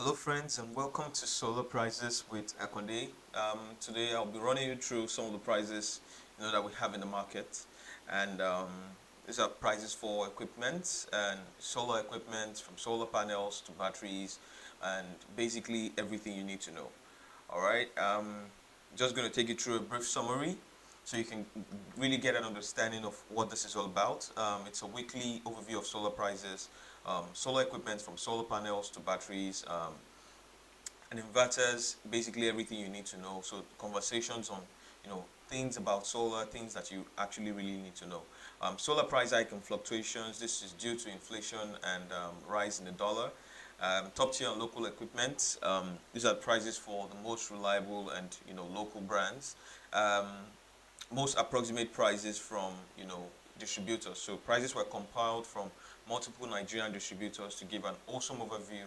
Hello friends and welcome to Solar Prices with Akonde. Today I'll be running you through some of the prices that we have in the market, and these are prices for equipment and solar equipment, from solar panels to batteries, and basically everything you need to know. All right, just going to take you through a brief summary so you can really get an understanding of what this is all about. It's a weekly overview of solar prices, solar equipment from solar panels to batteries, and inverters, basically everything you need to know. So conversations on things about solar, things that you actually really need to know. Solar price hike and fluctuations. This is due to inflation and rise in the dollar. Top tier and local equipment. These are prices for the most reliable and local brands. Um, Most approximate prices from distributors. So prices were compiled from multiple Nigerian distributors to give an awesome overview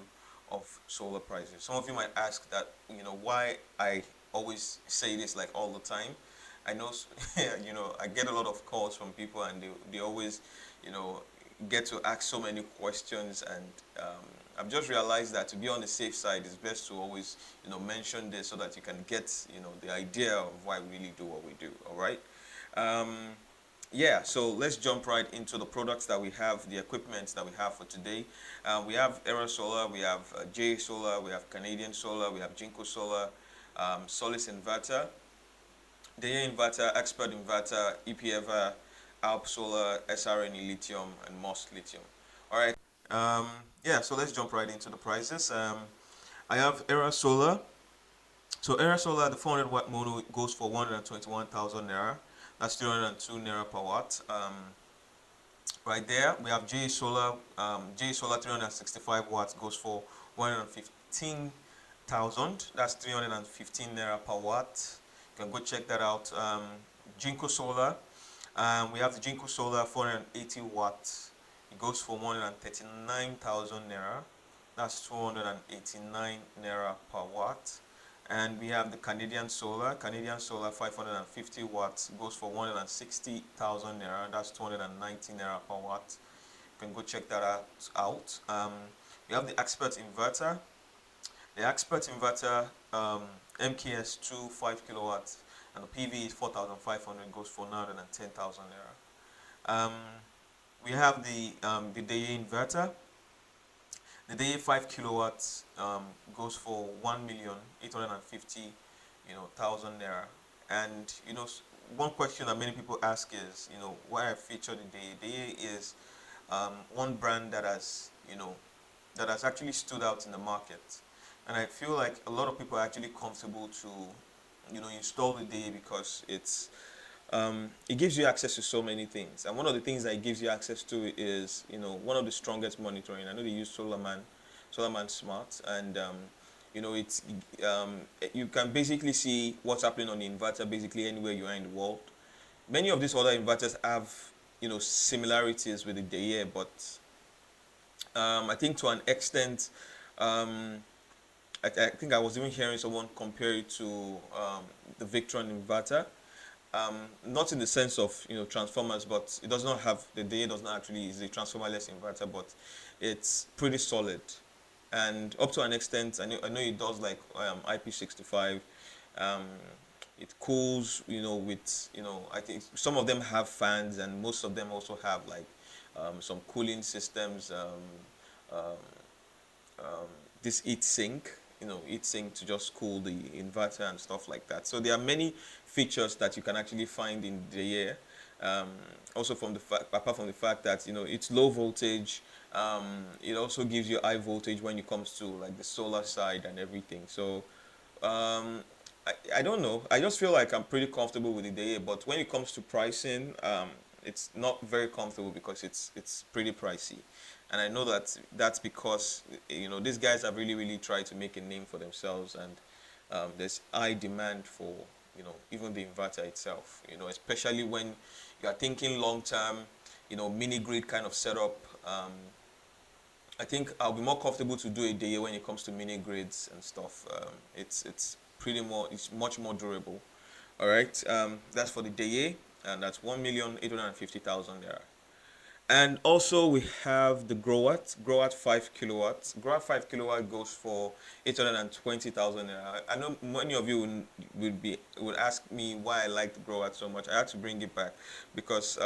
of solar prices. Some of you might ask that why I always say this like all the time. I know I get a lot of calls from people, and they always you know get to ask so many questions, and I've just realized that to be on the safe side, it's best to always mention this so that you can get the idea of why we really do what we do. All right. um, yeah, so let's jump right into the products that we have, the equipment that we have for today. We have Era Solar, we have J Solar, we have Canadian Solar, we have Jinko Solar, Solis Inverter, Daya Inverter, Expert Inverter, EPFA, Alp Solar, SRNE Lithium, and Moss Lithium. All right. Um, yeah, so let's jump right into the prices. I have Era Solar. So Era Solar, the 400 watt mono goes for 121,000 naira. That's 302 naira per watt. Right there, we have J Solar. J Solar 365 watts goes for 115,000. That's 315 naira per watt. You can go check that out. Jinko Solar. We have the Jinko Solar 480 watts. It goes for 139,000 naira. That's 289 naira per watt. And we have the Canadian Solar 550 watts, goes for 160,000 naira. That's 290 naira per watt. You can go check that out. We have the Expert Inverter. The Expert Inverter MKS2 5 kilowatts, and the PV is 4,500, goes for 910,000 naira. We have the Day Inverter. The Day 5 kilowatts goes for 1,850,000 thousand naira. And one question that many people ask is why I feature the Day. Day is one brand that has actually stood out in the market, and I feel like a lot of people are actually comfortable to install the Day because it gives you access to so many things. And one of the things that it gives you access to is one of the strongest monitoring. I know they use SolarMan Smart, and it's you can basically see what's happening on the inverter basically anywhere you are in the world. Many of these other inverters have similarities with the Deye, but I think to an extent, um, I think I was even hearing someone compare it to the Victron inverter. Not in the sense of transformers, but it does not have the Deye does not actually is a transformerless inverter, but it's pretty solid, and up to an extent, I know it does like IP65. Um, it cools, with I think some of them have fans, and most of them also have like some cooling systems. Um, this heat sink, heat sink to just cool the inverter and stuff like that. So there are many features that you can actually find in the air. Um, Also, from the fact, apart from the fact that it's low voltage, it also gives you high voltage when it comes to like the solar side and everything. So um, I don't know. I just feel like I'm pretty comfortable with the day, but when it comes to pricing, it's not very comfortable because it's pretty pricey, and I know that that's because these guys have really tried to make a name for themselves, and there's high demand for even the inverter itself. Especially when you are thinking long term, mini grid kind of setup. I think I'll be more comfortable to do a day when it comes to mini grids and stuff. It's much more durable. All right, that's for the day, and that's 1,850,000 there. And also we have the Growatt 5 kilowatts. Growatt 5 kilowatt goes for 820,000 naira. I know many of you would ask me why I like the Growatt so much. I had to bring it back because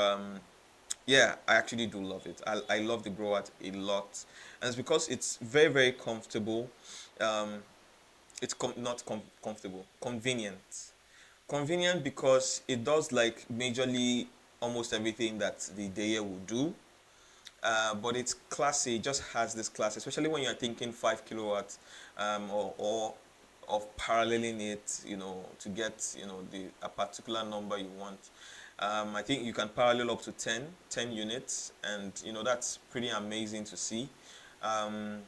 yeah, I actually do love it. I love the Growatt a lot, and it's because it's very very comfortable. Um, it's not comfortable, convenient. Convenient because it does like majorly almost everything that the Deye will do. But it's classy. It just has this class, especially when you're thinking 5 kilowatts, or of paralleling it, to get a particular number you want. I think you can parallel up to 10 units, and that's pretty amazing to see. Um,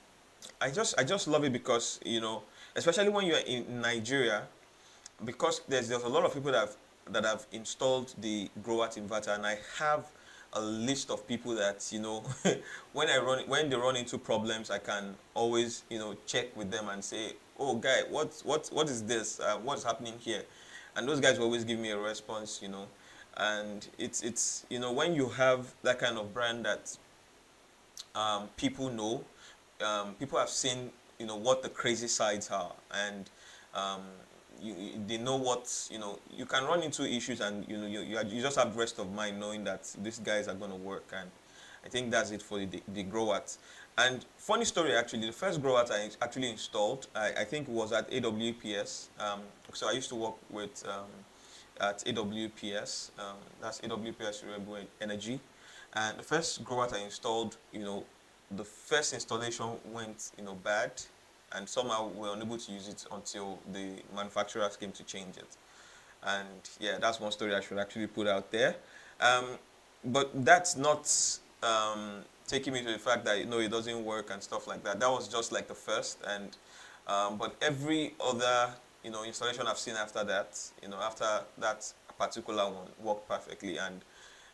I just love it because especially when you're in Nigeria, because there's a lot of people that have installed the Growatt inverter, and I have a list of people that when they run into problems, I can always check with them and say, oh guy, what is this, what's happening here, and those guys will always give me a response. And it's when you have that kind of brand that people know, people have seen what the crazy sides are, and um, they know what you can run into issues, and you just have rest of mind knowing that these guys are going to work. And I think that's it for the Growatt. And funny story, actually, the first Growatt I actually installed, I think it was at AWPS. So I used to work with at AWPS, that's AWPS Renewable Energy. And the first Growatt I installed, the first installation went bad, and somehow we were unable to use it until the manufacturers came to change it. And yeah, that's one story I should actually put out there. Um, but that's not taking me to the fact that it doesn't work and stuff like that. That was just like the first, and but every other installation I've seen after that, after that particular one, worked perfectly. And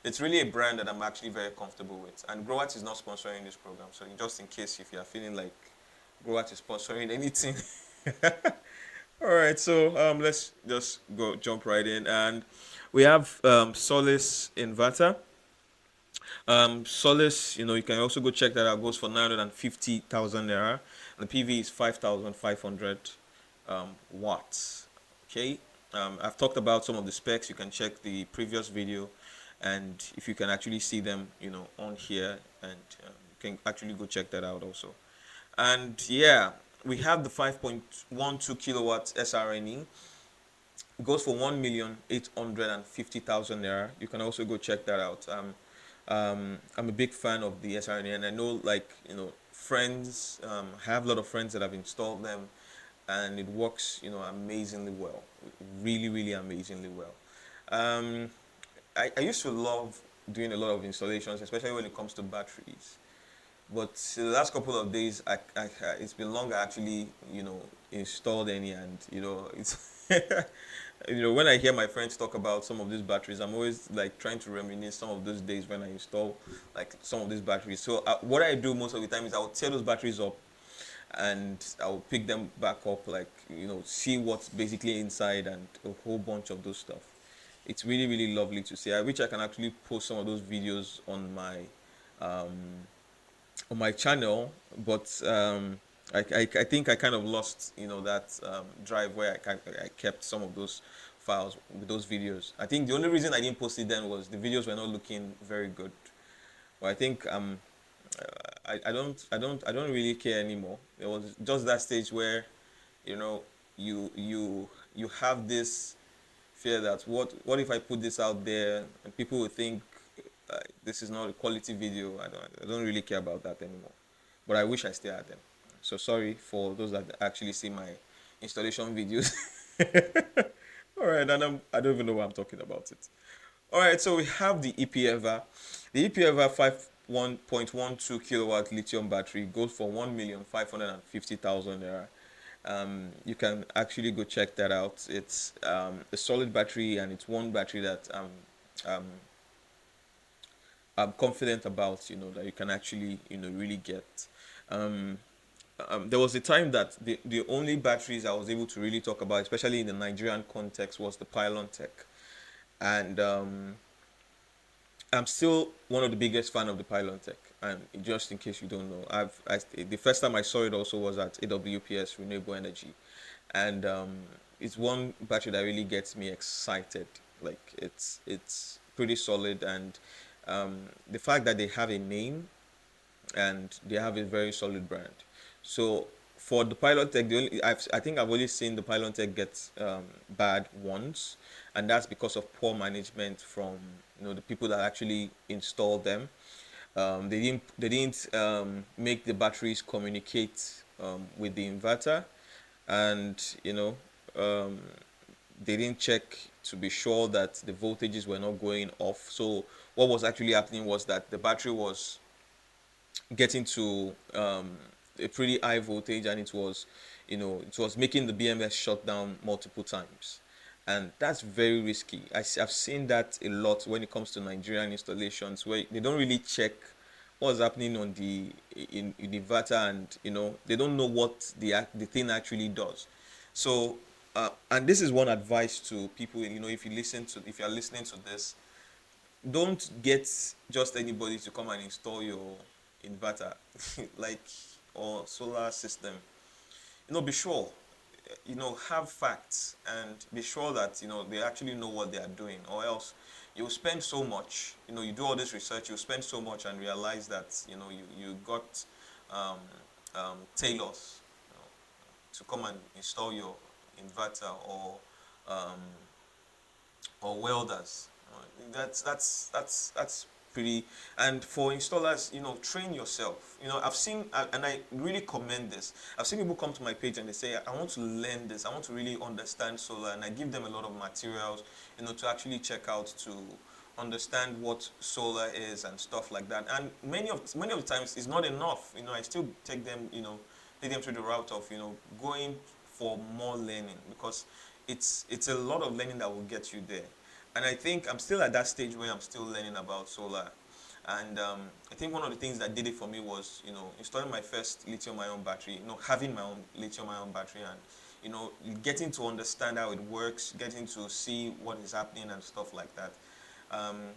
it's really a brand that I'm actually very comfortable with. And Growatt is not sponsoring this program, so just in case if you are feeling like Growatt is sponsoring anything. All right, so let's just go jump right in, and we have Solace inverter. Solace, you can also go check that out. Goes for 950,000 naira. And the PV is 5,500 watts. Okay. I've talked about some of the specs. You can check the previous video, and if you can actually see them, on here, and you can actually go check that out also. And yeah, we have the 5.12 kilowatts SRNE. It goes for 1,850,000 naira. You can also go check that out. I'm a big fan of the SRNA, and I know, like, friends, have a lot of friends that have installed them, and it works, amazingly well. Really, really amazingly well. Um, I used to love doing a lot of installations, especially when it comes to batteries. But the last couple of days, it's been long I actually, installed any, and it's, when I hear my friends talk about some of these batteries, I'm always like trying to reminisce some of those days when I install like some of these batteries. So what I do most of the time is I'll tear those batteries up, and I'll pick them back up, like see what's basically inside, and a whole bunch of those stuff. It's really really lovely to see. I wish I can actually post some of those videos um, on my channel, but I think I kind of lost that drive where I kept some of those files with those videos. I think the only reason I didn't post it then was the videos were not looking very good. But I think I don't really care anymore. It was just that stage where you know you have this fear that what if I put this out there and people will think this is not a quality video. I don't really care about that anymore. But I wish I still had them. So sorry for those that actually see my installation videos. All right, and I don't even know why I'm talking about it. All right, so we have the EPEVA. The EPEVA 1.12 kilowatt lithium battery goes for 1,550,000 naira. You can actually go check that out. It's a solid battery, and it's one battery that um, I'm confident about, that you can actually, really get. Um, there was a time that the only batteries I was able to really talk about, especially in the Nigerian context, was the Pylon Tech. And I'm still one of the biggest fan of the Pylon Tech, and just in case you don't know, the first time I saw it also was at AWPS Renewable Energy, and it's one battery that really gets me excited. Like it's pretty solid, and the fact that they have a name and they have a very solid brand. So for the Pilot Tech, I think I've only seen the Pilot Tech get bad once, and that's because of poor management from the people that actually installed them. They didn't make the batteries communicate with the inverter, and um, they didn't check to be sure that the voltages were not going off. So what was actually happening was that the battery was getting to a pretty high voltage, and it was making the BMS shut down multiple times, and that's very risky. I've seen that a lot when it comes to Nigerian installations where they don't really check what's happening on in the inverter, and they don't know what the thing actually does. So and this is one advice to people, if you're listening to this, don't get just anybody to come and install your inverter like or solar system. Be sure, have facts, and be sure that they actually know what they are doing, or else you'll spend so much. You do all this research, you spend so much and realize that you got um, tailors, to come and install your inverter, um, or welders. That's pretty. And for installers, train yourself. I've seen, and I really commend this. I've seen people come to my page and they say, I want to learn this. I want to really understand solar, and I give them a lot of materials, to actually check out to understand what solar is and stuff like that. And many of the times it's not enough. I still take them through the route of going for more learning, because it's a lot of learning that will get you there. And I think I'm still at that stage where I'm still learning about solar. And I think one of the things that did it for me was, installing my first lithium-ion battery, having my own lithium-ion battery, and, getting to understand how it works, getting to see what is happening and stuff like that. Um,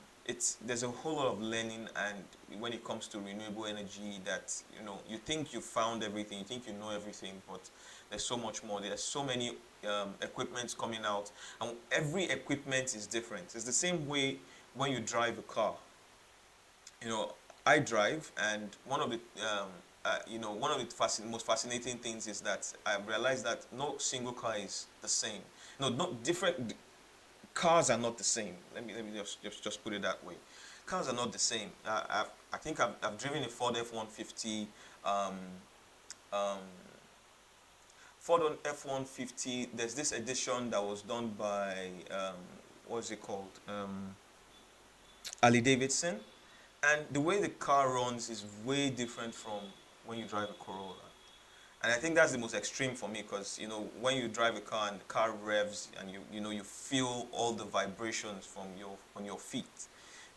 there's a whole lot of learning, and when it comes to renewable energy, that you think you found everything, you think you know everything, but there's so much more. There's so many equipments coming out, and every equipment is different. It's the same way when you drive a car. I drive, and one of the most fascinating things is that I realized that no single car is the same. No, not different. Cars are not the same. Let me just put it that way. Cars are not the same. I think I've driven a Ford F-150. Um, um, Ford F-150. There's this edition that was done by what's it called? Harley Davidson, and the way the car runs is way different from when you drive a Corolla. And I think that's the most extreme for me, because when you drive a car and the car revs, and you feel all the vibrations from your on your feet.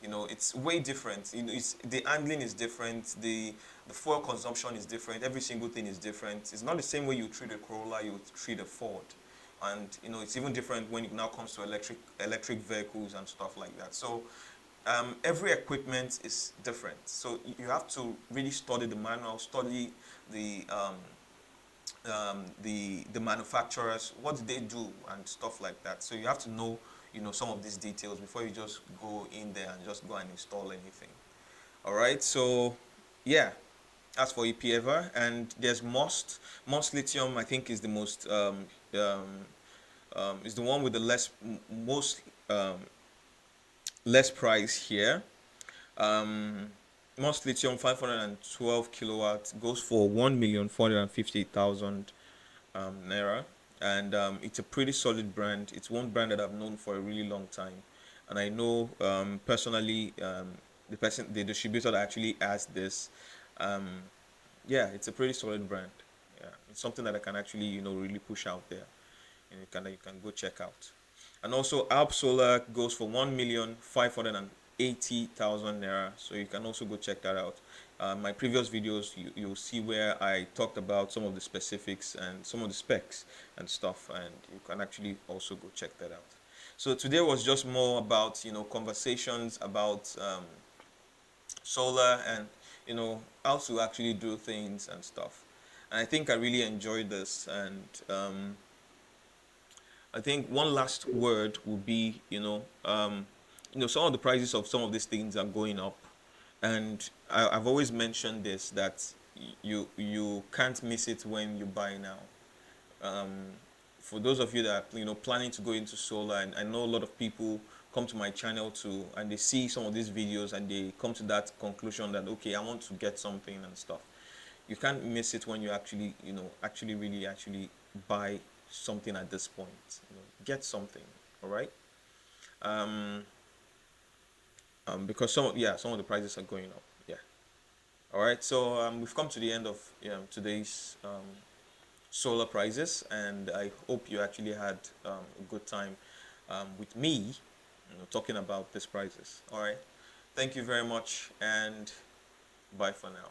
It's way different. It's the handling is different. The fuel consumption is different. Every single thing is different. It's not the same way you treat a Corolla you would treat a Ford. And it's even different when it now comes to electric vehicles and stuff like that. So every equipment is different. So you have to really study the manual, study the the manufacturers, what do they do and stuff like that. So you have to know some of these details before you just go in there and just go and install anything. All right. So yeah, as for EPEVA, and there's Most Lithium. I think is the most is the one with the most less price here. Um, Most Lithium 512 kilowatts goes for 1,450,000 naira, and it's a pretty solid brand. It's one brand that I've known for a really long time, and I know personally the distributor that actually has this. Um, yeah, it's a pretty solid brand. Yeah, it's something that I can actually really push out there, and you can go check out. And also Alp Solar goes for 1,580,000 naira, so you can also go check that out. My previous videos, you'll see where I talked about some of the specifics and some of the specs and stuff, and you can actually also go check that out. So today was just more about conversations about solar and how to actually do things and stuff. And I think I really enjoyed this. And I think one last word would be some of the prices of some of these things are going up, and I've always mentioned this, that you can't miss it when you buy now. For those of you that planning to go into solar, and I know a lot of people come to my channel too, and they see some of these videos and they come to that conclusion that, okay, I want to get something and stuff. You can't miss it when you actually actually really actually buy something at this point. Get something, all right. um, because some of the prices are going up. Yeah. All right, so we've come to the end of today's solar prices, and I hope you actually had a good time with me, talking about these prices. All right, thank you very much, and bye for now.